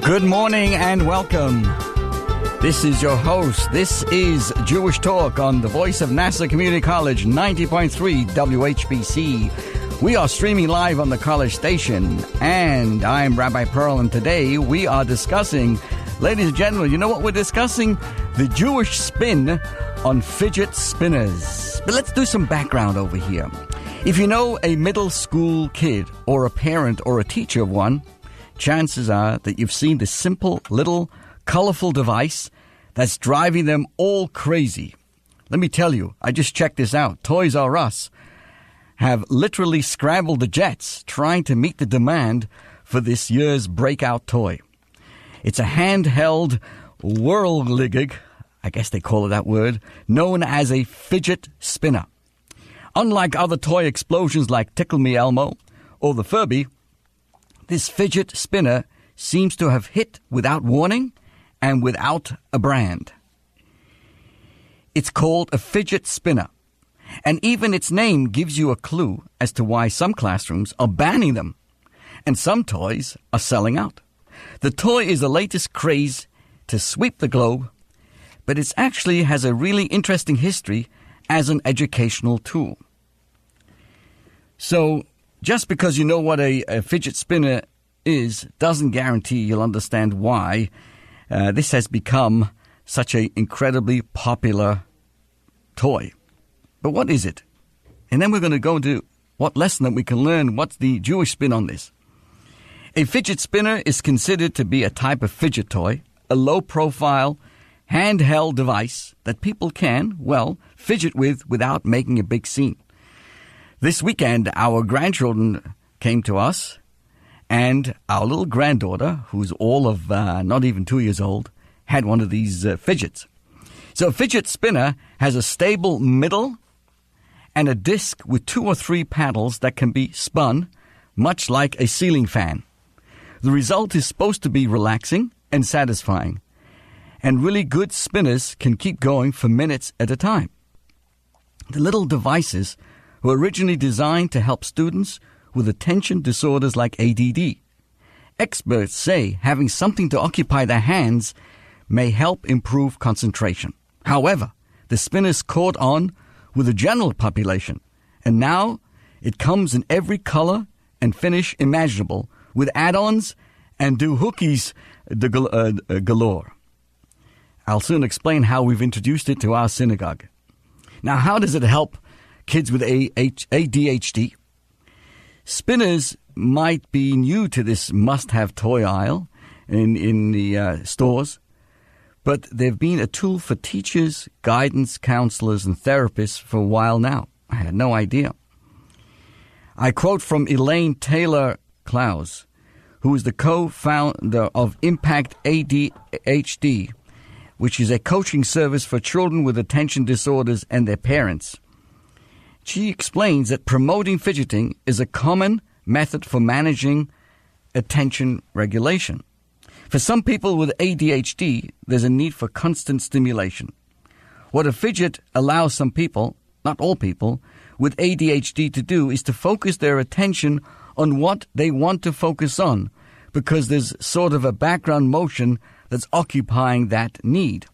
Good morning and welcome. This is your host. This is Jewish Talk on the voice of Nassau Community College, 90.3 WHBC. We are streaming live on the college station, and I'm Rabbi Pearl, and today we are discussing, ladies and gentlemen, you know what we're discussing? The Jewish spin on fidget spinners. But let's do some background over here. If you know a middle school kid or a parent or a teacher of one, chances are that you've seen this simple little colorful device that's driving them all crazy. Let me tell you, I just checked this out. Toys R Us have literally scrambled the jets trying to meet the demand for this year's breakout toy. It's a handheld whirligig, I guess they call it that word, known as a fidget spinner. Unlike other toy explosions like Tickle Me Elmo or the Furby, this fidget spinner seems to have hit without warning and without a brand. It's called a fidget spinner, and even its name gives you a clue as to why some classrooms are banning them, and some toys are selling out. The toy is the latest craze to sweep the globe, but it actually has a really interesting history as an educational tool. So, just because you know what a fidget spinner is doesn't guarantee you'll understand why this has become such an incredibly popular toy. But what is it? And then we're going to go into what lesson that we can learn. What's the Jewish spin on this? A fidget spinner is considered to be a type of fidget toy, a low-profile, handheld device that people can, well, fidget with without making a big scene. This weekend, our grandchildren came to us, and our little granddaughter, who's all of not even 2 years old, had one of these fidgets. So a fidget spinner has a stable middle and a disc with 2 or 3 paddles that can be spun, much like a ceiling fan. The result is supposed to be relaxing and satisfying, and really good spinners can keep going for minutes at a time. The little devices were originally designed to help students with attention disorders like ADD. Experts say having something to occupy their hands may help improve concentration. However, the spinners caught on with the general population, and now it comes in every color and finish imaginable, with add-ons and doohickeys galore. I'll soon explain how we've introduced it to our synagogue. Now, how does it help kids with ADHD? Spinners might be new to this must-have toy aisle in the stores, but they've been a tool for teachers, guidance counselors, and therapists for a while now. I had no idea. I quote from Elaine Taylor-Klaus, who is the co-founder of Impact ADHD, which is a coaching service for children with attention disorders and their parents. She explains that promoting fidgeting is a common method for managing attention regulation. For some people with ADHD, there's a need for constant stimulation. What a fidget allows some people, not all people, with ADHD to do is to focus their attention on what they want to focus on, because there's sort of a background motion that's occupying that need.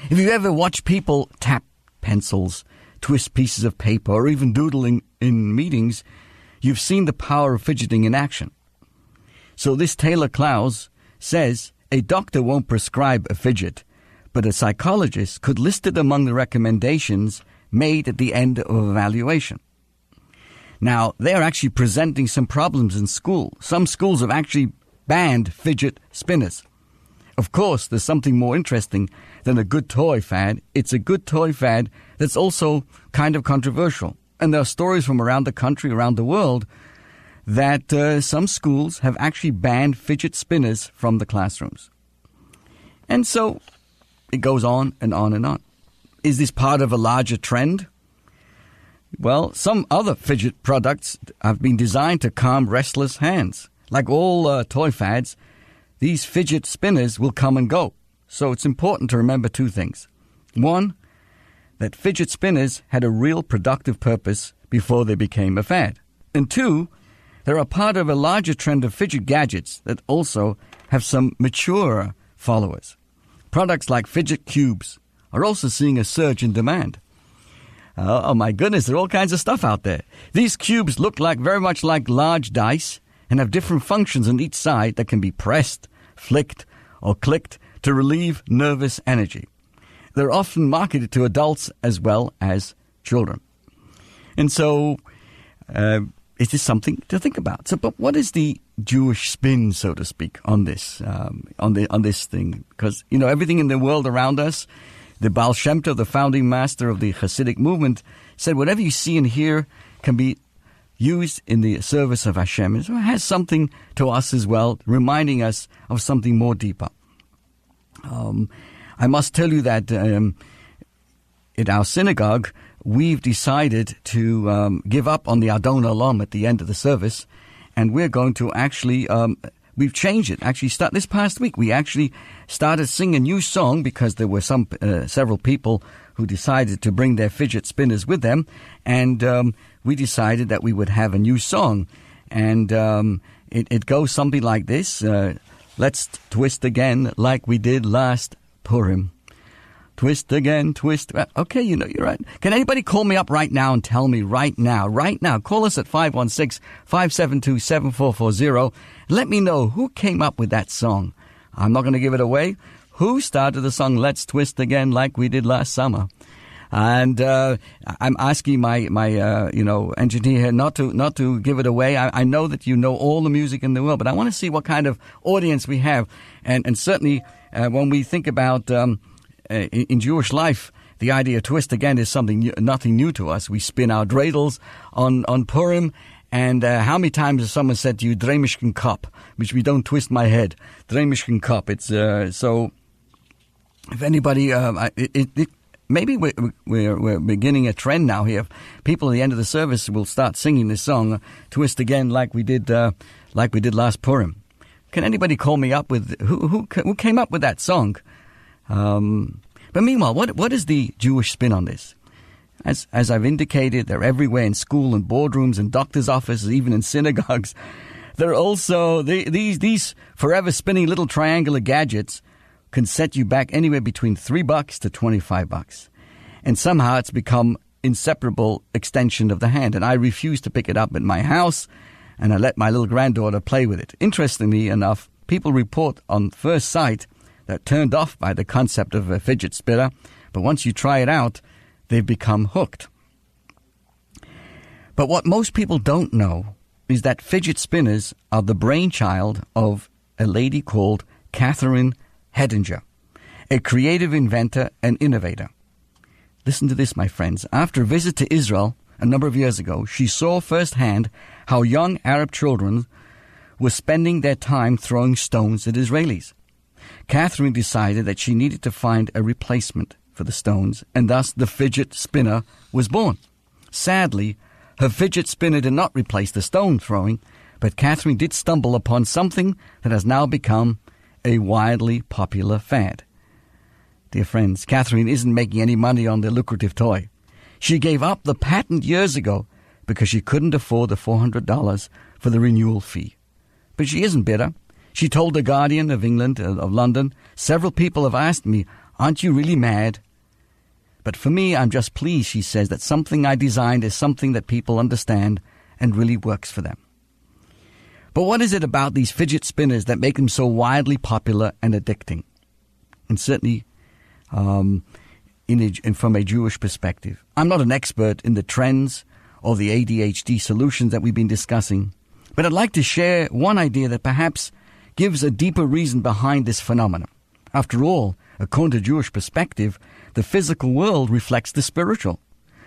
If you ever watch people tap pencils, twist pieces of paper, or even doodling in meetings, you've seen the power of fidgeting in action. So this Taylor-Klaus says a doctor won't prescribe a fidget, but a psychologist could list it among the recommendations made at the end of evaluation. Now, they're actually presenting some problems in school. Some schools have actually banned fidget spinners. Of course, there's something more interesting than a good toy fad. It's a good toy fad that's also kind of controversial. And there are stories from around the country, around the world, that some schools have actually banned fidget spinners from the classrooms. And so it goes on and on and on. Is this part of a larger trend? Well, some other fidget products have been designed to calm restless hands. Like all toy fads, these fidget spinners will come and go. So it's important to remember 2 things. One, that fidget spinners had a real productive purpose before they became a fad. And 2, they're a part of a larger trend of fidget gadgets that also have some mature followers. Products like fidget cubes are also seeing a surge in demand. Oh my goodness, there are all kinds of stuff out there. These cubes look very much like large dice and have different functions on each side that can be pressed, flicked, or clicked to relieve nervous energy. They're often marketed to adults as well as children. And so, it is something to think about. So, but what is the Jewish spin, so to speak, on this, on this thing? Because, everything in the world around us, the Baal Shem Tov, the founding master of the Hasidic movement, said whatever you see and hear can be used in the service of Hashem. It has something to us as well, reminding us of something more deeper. I must tell you that in our synagogue, we've decided to give up on the Adon Olam at the end of the service, and we're going to actually, we've changed it. Actually, this past week, we actually started singing a new song because there were several people who decided to bring their fidget spinners with them, and we decided that we would have a new song, and it goes something like this. Let's twist again like we did last Purim. Twist again, twist. Okay, you're right. Can anybody call me up right now and tell me right now? Call us at 516-572-7440. Let me know who came up with that song. I'm not going to give it away. Who started the song Let's Twist Again like we did last summer? And I'm asking my engineer here not to give it away. I know that you know all the music in the world, but I want to see what kind of audience we have. And certainly when we think about in Jewish life, the idea of twist again is nothing new to us. We spin our dreidels on Purim, and how many times has someone said to you, "Dreh mishken Kop," which we don't twist my head. Dreh mishken Kop. It's so. If anybody, maybe we're beginning a trend now here. People at the end of the service will start singing this song, "Twist Again," like we did last Purim. Can anybody call me up with who came up with that song? But meanwhile, what is the Jewish spin on this? As I've indicated, they're everywhere in school and boardrooms and doctors' offices, even in synagogues. They're also these forever spinning little triangular gadgets can set you back anywhere between $3 to $25. And somehow it's become inseparable extension of the hand. And I refuse to pick it up at my house, and I let my little granddaughter play with it. Interestingly enough, people report on first sight they're turned off by the concept of a fidget spinner, but once you try it out, they've become hooked. But what most people don't know is that fidget spinners are the brainchild of a lady called Catherine Hedinger, a creative inventor and innovator. Listen to this, my friends. After a visit to Israel a number of years ago, she saw firsthand how young Arab children were spending their time throwing stones at Israelis. Catherine decided that she needed to find a replacement for the stones, and thus the fidget spinner was born. Sadly, her fidget spinner did not replace the stone throwing, but Catherine did stumble upon something that has now become a widely popular fad. Dear friends, Catherine isn't making any money on the lucrative toy. She gave up the patent years ago because she couldn't afford the $400 for the renewal fee. But she isn't bitter. She told The Guardian of England, of London, "Several people have asked me, aren't you really mad? But for me, I'm just pleased," she says, "that something I designed is something that people understand and really works for them." But what is it about these fidget spinners that make them so widely popular and addicting? And certainly, from a Jewish perspective. I'm not an expert in the trends or the ADHD solutions that we've been discussing, but I'd like to share one idea that perhaps gives a deeper reason behind this phenomenon. After all, according to Jewish perspective, the physical world reflects the spiritual.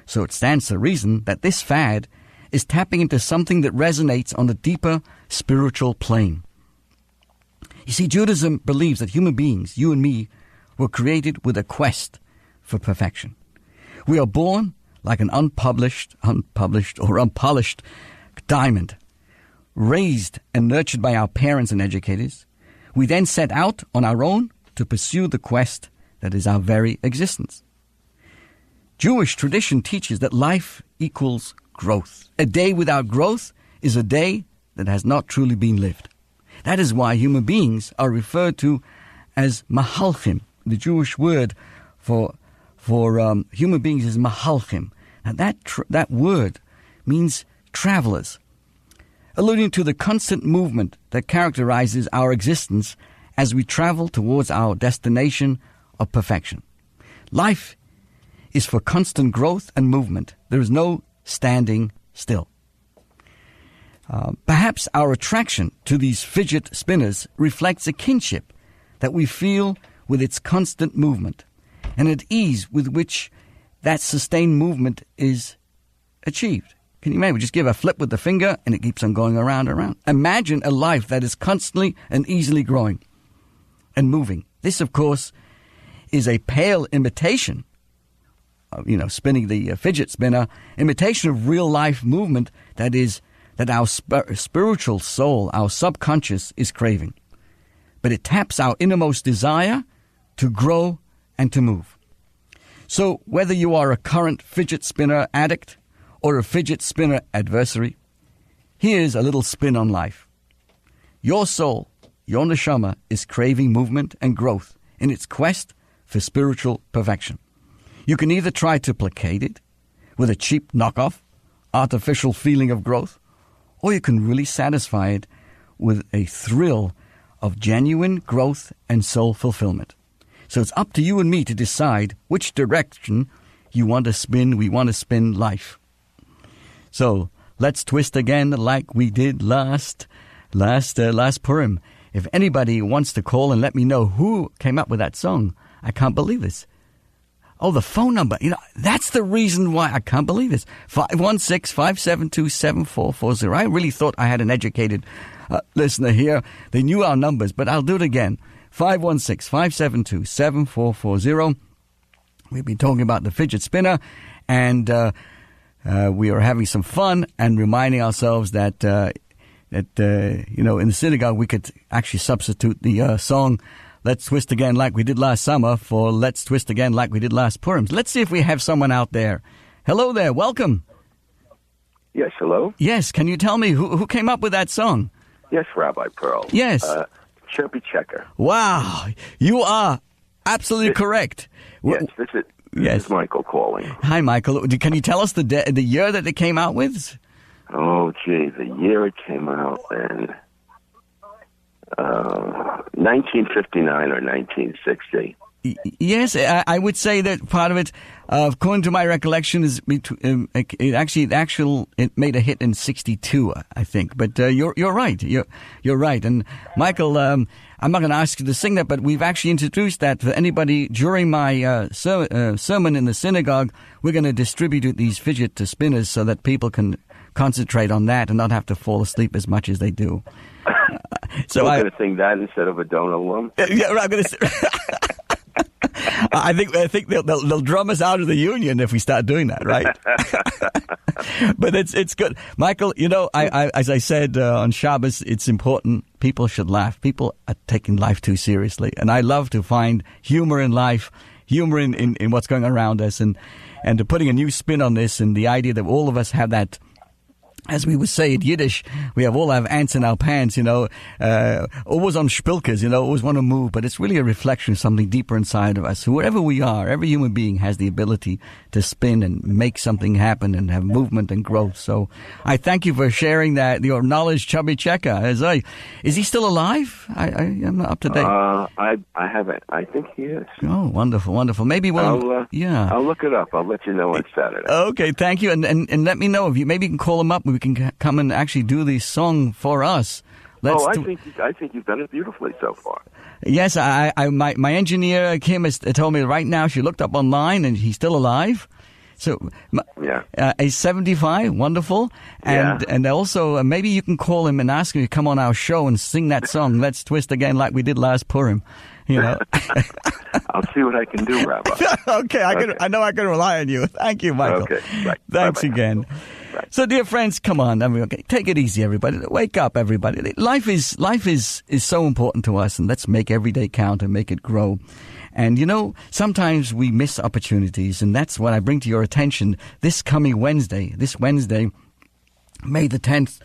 So it stands to reason that this fad is tapping into something that resonates on a deeper spiritual plane. You see, Judaism believes that human beings, you and me, were created with a quest for perfection. We are born like an unpolished diamond, raised and nurtured by our parents and educators. We then set out on our own to pursue the quest that is our very existence. Jewish tradition teaches that life equals growth. A day without growth is a day that has not truly been lived. That is why human beings are referred to as mahalchim. The Jewish word for human beings is mahalchim. And that word means travelers, alluding to the constant movement that characterizes our existence as we travel towards our destination of perfection. Life is for constant growth and movement. There is no standing still. Perhaps our attraction to these fidget spinners reflects a kinship that we feel with its constant movement and at ease with which that sustained movement is achieved. Can you maybe just give a flip with the finger and it keeps on going around and around? Imagine a life that is constantly and easily growing and moving. This, of course, is a pale imitation of, spinning the fidget spinner, imitation of real life movement that our spiritual soul, our subconscious, is craving. But it taps our innermost desire to grow and to move. So whether you are a current fidget spinner addict or a fidget spinner adversary, here's a little spin on life. Your soul, your neshama, is craving movement and growth in its quest for spiritual perfection. You can either try to placate it with a cheap knockoff, artificial feeling of growth, or you can really satisfy it with a thrill of genuine growth and soul fulfillment. So it's up to you and me to decide which direction we want to spin life. So let's twist again like we did last Purim. If anybody wants to call and let me know who came up with that song, I can't believe this. Oh, the phone number. That's the reason why I can't believe this. 516-572-7440. I really thought I had an educated listener here. They knew our numbers, but I'll do it again. 516-572-7440. We've been talking about the fidget spinner, and we are having some fun and reminding ourselves that, in the synagogue we could actually substitute the song Let's Twist Again Like We Did Last Summer for Let's Twist Again Like We Did Last Purim. Let's see if we have someone out there. Hello there. Welcome. Yes, hello? Yes. Can you tell me who came up with that song? Yes, Rabbi Pearl. Yes. Chirpy Checker. Wow. You are absolutely correct. Yes, this is Michael calling. Hi, Michael. Can you tell us the year that it came out with? Oh, gee, the year it came out in 1959 or 1960. Yes, I would say that part of it, according to my recollection, is it made a hit in '62, I think. But you're right. You're right. And Michael, I'm not going to ask you to sing that, but we've actually introduced that for anybody during my sermon in the synagogue. We're going to distribute these fidget spinners so that people can concentrate on that and not have to fall asleep as much as they do. So I'm going to sing that instead of a donut lump. Yeah, I'm going to. I think they'll drum us out of the union if we start doing that, right? But it's good, Michael. I as I said on Shabbos, it's important. People should laugh. People are taking life too seriously, and I love to find humor in life, humor in what's going on around us, and to putting a new spin on this, and the idea that all of us have that. As we would say in Yiddish, we all have ants in our pants, always on spilkes, always want to move. But it's really a reflection of something deeper inside of us. Wherever we are, every human being has the ability to spin and make something happen and have movement and growth. So I thank you for sharing your knowledge, Chubby Checker. Is he still alive? I'm not up to date. I haven't. I think he is. Oh, wonderful, wonderful. Maybe I'll look it up. I'll let you know on Saturday. Okay, thank you. And let me know if maybe you can call him up. We can come and actually do the song for us. I think you've done it beautifully so far. Yes, my engineer Kim has told me right now she looked up online and he's still alive. So he's 75, wonderful, and also maybe you can call him and ask him to come on our show and sing that song. Let's Twist Again Like We Did Last Purim. I'll see what I can do, Rabbi. Okay, I know I can rely on you. Thank you, Michael. Okay, right. Thanks Bye-bye. again. Right. So, dear friends, come on. Take it easy, everybody. Wake up, everybody. Life is so important to us, and let's make every day count and make it grow. And, sometimes we miss opportunities, and that's what I bring to your attention this coming Wednesday. This Wednesday, May the 10th,